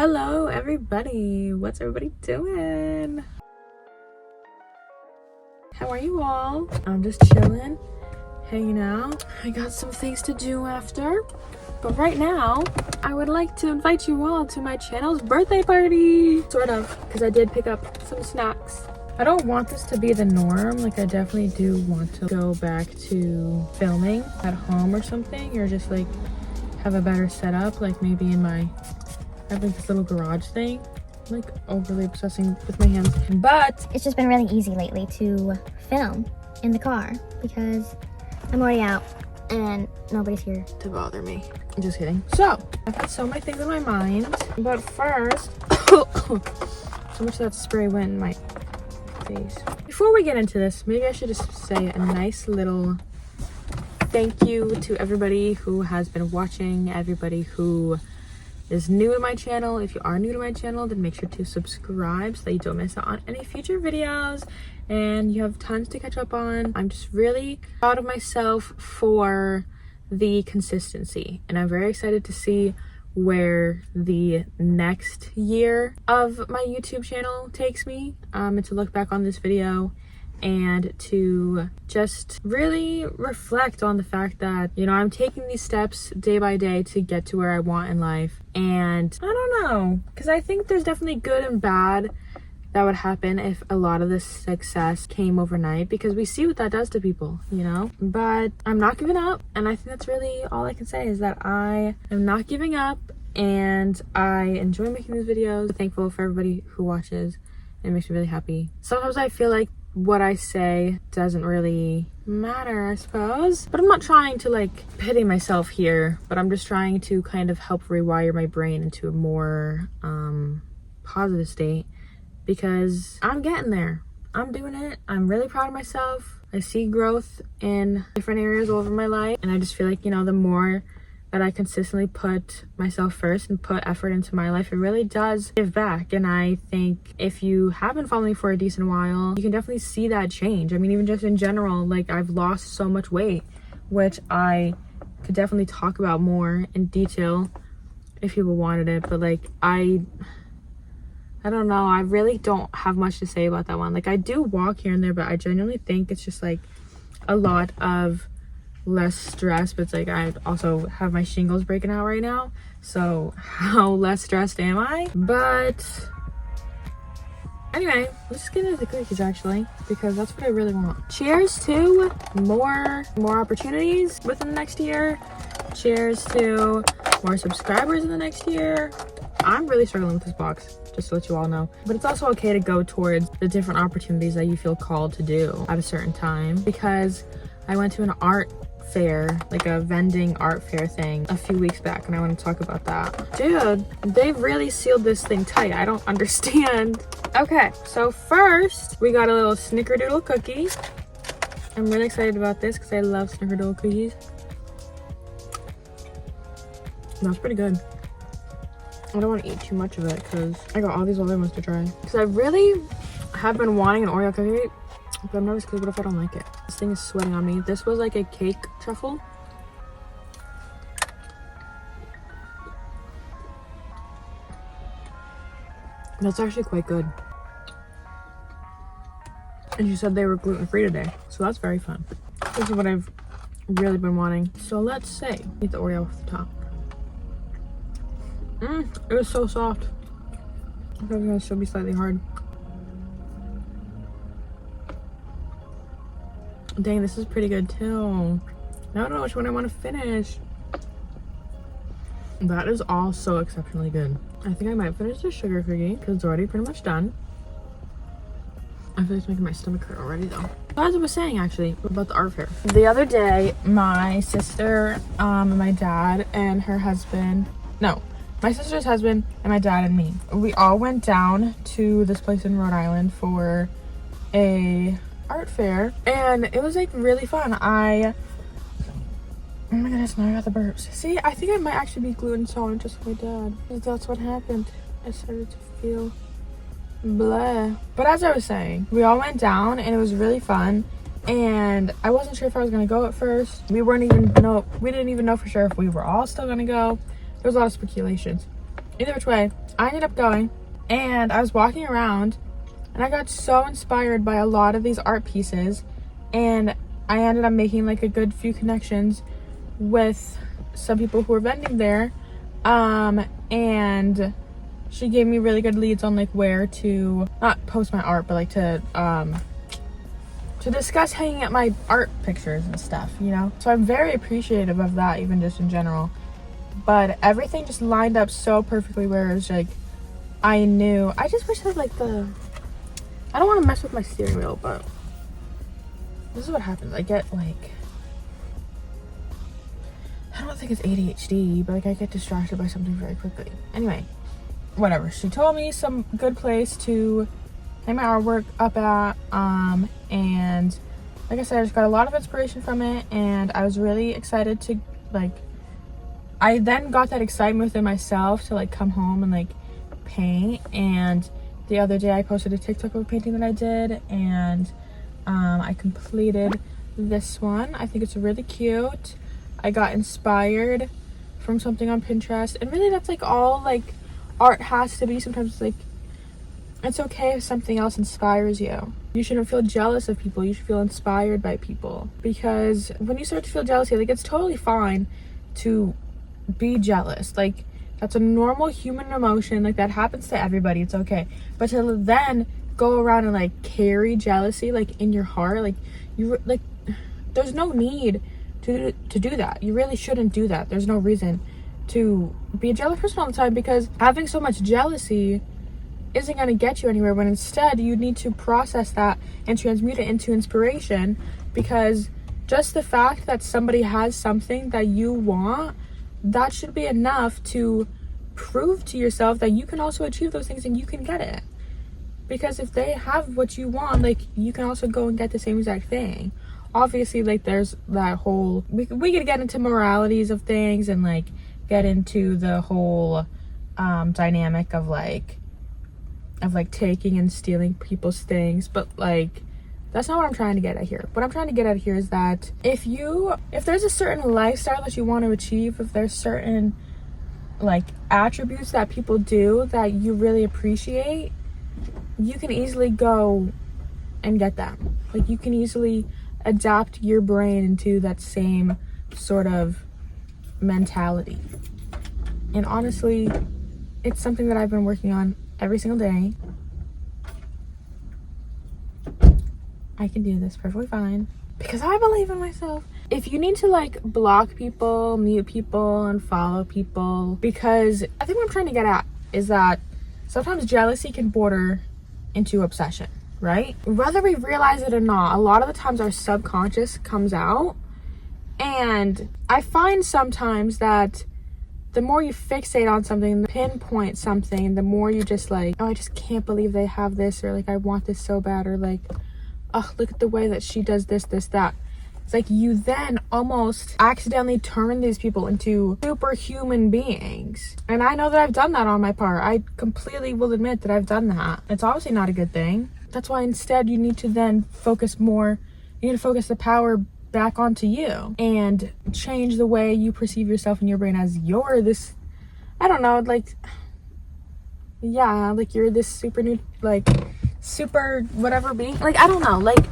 Hello everybody, what's everybody doing? How are you all? I'm just chilling, hanging out. I got some things to do after, but right now I would like to invite you all to my channel's birthday party, sort of, because I did pick up some snacks. I don't want this to be the norm. Like, I definitely do want to go back to filming at home or something, or just like have a better setup, like maybe in my, I have like this little garage thing. I'm like overly obsessing with my hands, but it's just been really easy lately to film in the car because I'm already out and nobody's here to bother me. I'm just kidding. So I've got so many things in my mind, but first so much of that spray went in my face. Before we get into this, maybe I should just say a nice little thank you to everybody who has been watching, everybody who is new to my channel. If you are new to my channel, then make sure to subscribe so that you don't miss out on any future videos and you have tons to catch up on. I'm just really proud of myself for the consistency, and I'm very excited to see where the next year of my YouTube channel takes me, and to look back on this video and to just really reflect on the fact that, you know, I'm taking these steps day by day to get to where I want in life. And I don't know, because I think there's definitely good and bad that would happen if a lot of this success came overnight, because we see what that does to people, you know. But I'm not giving up, and I think that's really all I can say, is that I am not giving up and I enjoy making these videos. I'm thankful for everybody who watches. It makes me really happy. Sometimes I feel like what I say doesn't really matter, I suppose, but I'm not trying to like pity myself here, but I'm just trying to kind of help rewire my brain into a more positive state, because I'm getting there. I'm doing it. I'm really proud of myself. I see growth in different areas all over my life, and I just feel like, you know, the more that I consistently put myself first and put effort into my life, it really does give back. And I think if you have been following me for a decent while, you can definitely see that change. I mean, even just in general, like, I've lost so much weight, which I could definitely talk about more in detail if people wanted it. But like, I don't know, I really don't have much to say about that one. Like, I do walk here and there, but I genuinely think it's just like a lot of less stress. But it's like, I also have my shingles breaking out right now, so how less stressed am I? But anyway, let's just get into the cookies actually, because that's what I really want. Cheers to more opportunities within the next year. Cheers to more subscribers in the next year. I'm really struggling with this box, just to let you all know. But it's also okay to go towards the different opportunities that you feel called to do at a certain time, because I went to an art fair, like a vending art fair thing a few weeks back, and I want to talk about that. Dude, they've really sealed this thing tight. I don't understand. Okay, so first we got a little snickerdoodle cookie. I'm really excited about this because I love snickerdoodle cookies. That's pretty good. I don't want to eat too much of it because I got all these other ones to try, because I really have been wanting an Oreo cookie, but I'm nervous because what if I don't like it? This thing is sweating on me. This was like a cake truffle. That's actually quite good. And she said they were gluten-free today, so that's very fun. This is what I've really been wanting. So let's say, eat the Oreo off the top. It was so soft. I thought it was gonna still be slightly hard. Dang, this is pretty good too. Now I don't know which one I want to finish. That is all so exceptionally good. I think I might finish the sugar cookie because it's already pretty much done. I feel like it's making my stomach hurt already though. As I was saying actually about the art fair. The other day, my sister, my dad and her husband, my sister's husband and my dad and me, we all went down to this place in Rhode Island for a art fair, and it was like really fun. Oh my goodness, now I got the burps. See, I think I might actually be gluten intolerant just like my dad. That's what happened. I started to feel blah. But as I was saying, we all went down and it was really fun, and I wasn't sure if I was gonna go at first. We didn't even know for sure if we were all still gonna go. There was a lot of speculations. either which way, I ended up going, and I was walking around, and I got so inspired by a lot of these art pieces, and I ended up making like a good few connections with some people who were vending there, and she gave me really good leads on like where to not post my art, but like to discuss hanging up my art pictures and stuff, you know? So I'm very appreciative of that, even just in general. But everything just lined up so perfectly where it was like, I knew. I just wish I had like I don't want to mess with my steering wheel, but this is what happens. I get like, I don't think it's ADHD, but like I get distracted by something very quickly. Anyway, whatever. She told me some good place to hang my artwork up at, and like I said, I just got a lot of inspiration from it, and I was really excited to like, I then got that excitement within myself to like come home and like paint. And the other day I posted a TikTok of a painting that I did, and I completed this one. I think it's really cute. I got inspired from something on Pinterest, and really that's like all like art has to be. Sometimes it's like, it's okay if something else inspires you. You shouldn't feel jealous of people. You should feel inspired by people, because when you start to feel jealousy, like it's totally fine to be jealous. Like that's a normal human emotion. Like that happens to everybody. It's okay. But to then go around and like carry jealousy like in your heart, like you like, there's no need to do that. You really shouldn't do that. There's no reason to be a jealous person all the time, because having so much jealousy isn't going to get you anywhere, when instead you need to process that and transmute it into inspiration. Because just the fact that somebody has something that you want, that should be enough to prove to yourself that you can also achieve those things and you can get it. Because if they have what you want, like you can also go and get the same exact thing. Obviously, like there's that whole, we could get into moralities of things and like get into the whole dynamic of like taking and stealing people's things, but like that's not what I'm trying to get at here. What I'm trying to get at here is that if there's a certain lifestyle that you want to achieve, if there's certain like attributes that people do that you really appreciate, you can easily go and get them. Like you can easily adapt your brain into that same sort of mentality. And honestly, it's something that I've been working on every single day. I can do this perfectly fine because I believe in myself. If you need to like block people, mute people, and follow people, because I think what I'm trying to get at is that sometimes jealousy can border into obsession, right? Whether we realize it or not, a lot of the times our subconscious comes out. And I find sometimes that the more you fixate on something, pinpoint something, the more you just like, oh, I just can't believe they have this, or like, I want this so bad, or like, oh, look at the way that she does this, that. It's like you then almost accidentally turn these people into superhuman beings. And I know that I've done that on my part. I completely will admit that I've done that. It's obviously not a good thing. That's why instead you need to then focus more, you need to focus the power back onto you and change the way you perceive yourself in your brain as you're this, I don't know, like, yeah, like you're this super new, like super whatever being. Like, I don't know, like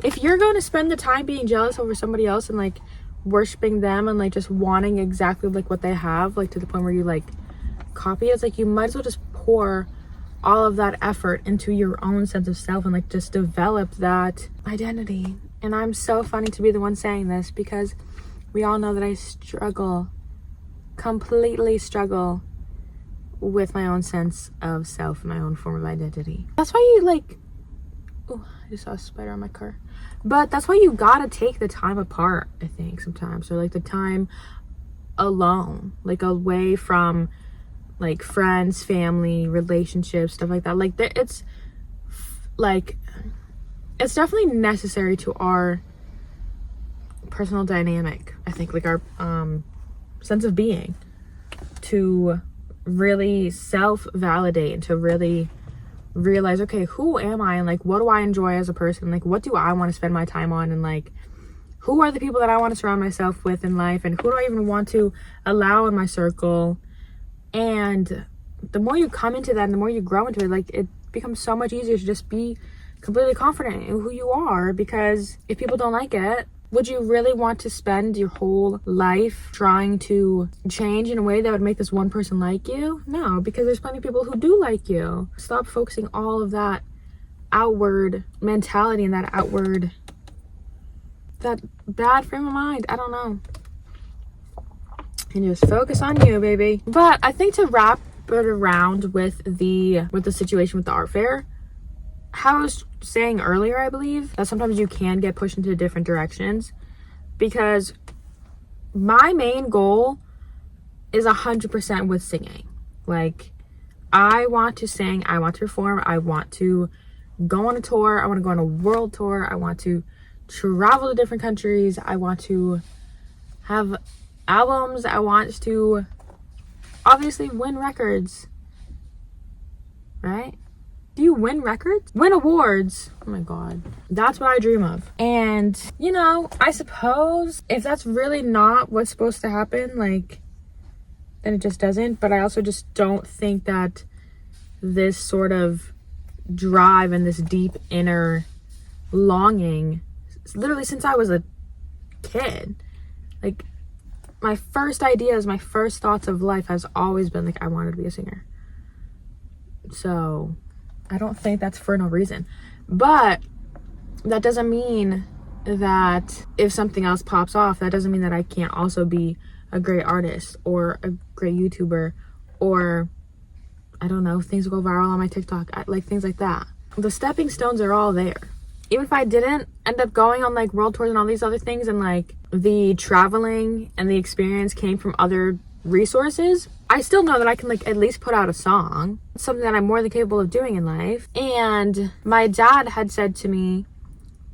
if you're going to spend the time being jealous over somebody else and like worshiping them and like just wanting exactly like what they have, like to the point where you like copy it, it's like you might as well just pour all of that effort into your own sense of self and like just develop that identity. And I'm so funny to be the one saying this, because we all know that I completely struggle with my own sense of self and my own form of identity. That's why you like, oh, I just saw a spider on my car. But that's why you gotta take the time apart, I think, sometimes, or like the time alone, like away from like friends, family, relationships, stuff like that. Like it's like, it's definitely necessary to our personal dynamic, I think, like our sense of being, to really self-validate and to really realize, okay, who am I, and like what do I enjoy as a person, like what do I want to spend my time on, and like who are the people that I want to surround myself with in life, and who do I even want to allow in my circle. And the more you come into that and the more you grow into it, like, it becomes so much easier to just be completely confident in who you are. Because if people don't like it, would you really want to spend your whole life trying to change in a way that would make this one person like you? No, because there's plenty of people who do like you. Stop focusing all of that outward mentality and that bad frame of mind. I don't know. And just focus on you, baby. But I think to wrap it around with the situation with the art fair, how I was saying earlier, I believe that sometimes you can get pushed into different directions, because my main goal is 100% with singing. Like, I want to sing, I want to perform, I want to go on a tour, I want to go on a world tour, I want to travel to different countries, I want to have albums, I want to obviously win records, right? Do you win records? Win awards. Oh my god. That's what I dream of. And, you know, I suppose if that's really not what's supposed to happen, like, then it just doesn't. But I also just don't think that this sort of drive and this deep inner longing, literally since I was a kid, like, my first ideas, my first thoughts of life has always been like, I wanted to be a singer. So I don't think that's for no reason. But that doesn't mean that if something else pops off, that doesn't mean that I can't also be a great artist or a great YouTuber, or I don't know, things go viral on my TikTok, like things like that. The stepping stones are all there. Even if I didn't end up going on like world tours and all these other things, and like the traveling and the experience came from other resources, I still know that I can like at least put out a song. It's something that I'm more than capable of doing in life. And my dad had said to me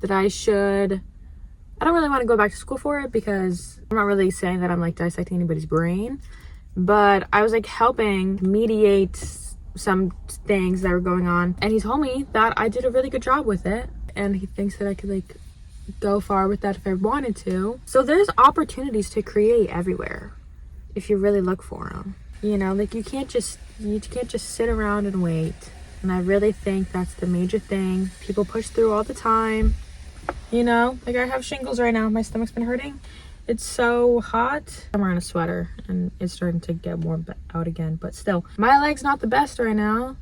that I don't really want to go back to school for it, because I'm not really saying that I'm like dissecting anybody's brain, but I was like helping mediate some things that were going on, and he told me that I did a really good job with it, and he thinks that I could like go far with that if I wanted to. So there's opportunities to create everywhere if you really look for them. You know, like you can't just sit around and wait. And I really think that's the major thing people push through all the time. You know, like I have shingles right now. My stomach's been hurting. It's so hot. I'm wearing a sweater and it's starting to get warm out again, but still, my leg's not the best right now,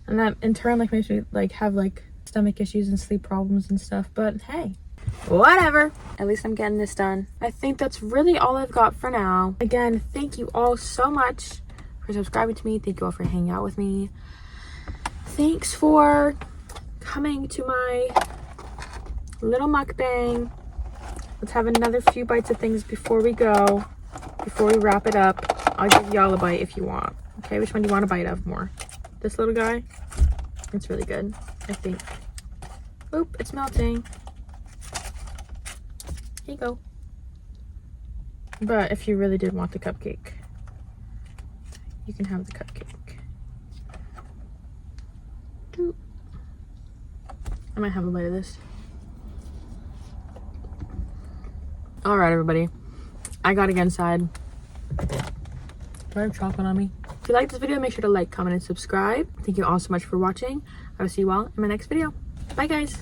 and that in turn like makes me like have like stomach issues and sleep problems and stuff. But hey, whatever, at least I'm getting this done. I think that's really all I've got for now. Again, thank you all so much for subscribing to me. Thank you all for hanging out with me. Thanks for coming to my little mukbang. Let's have another few bites of things before we go, before we wrap it up. I'll give y'all a bite if you want. Okay, which one do you want a bite of more? This little guy? It's really good, I think. Oop, it's melting. Here you go. But if you really did want the cupcake, you can have the cupcake. I might have a bite of this. All right, everybody. I gotta get inside. Do I have chocolate on me? If you liked this video, make sure to like, comment, and subscribe. Thank you all so much for watching. I will see you all in my next video. Bye, guys.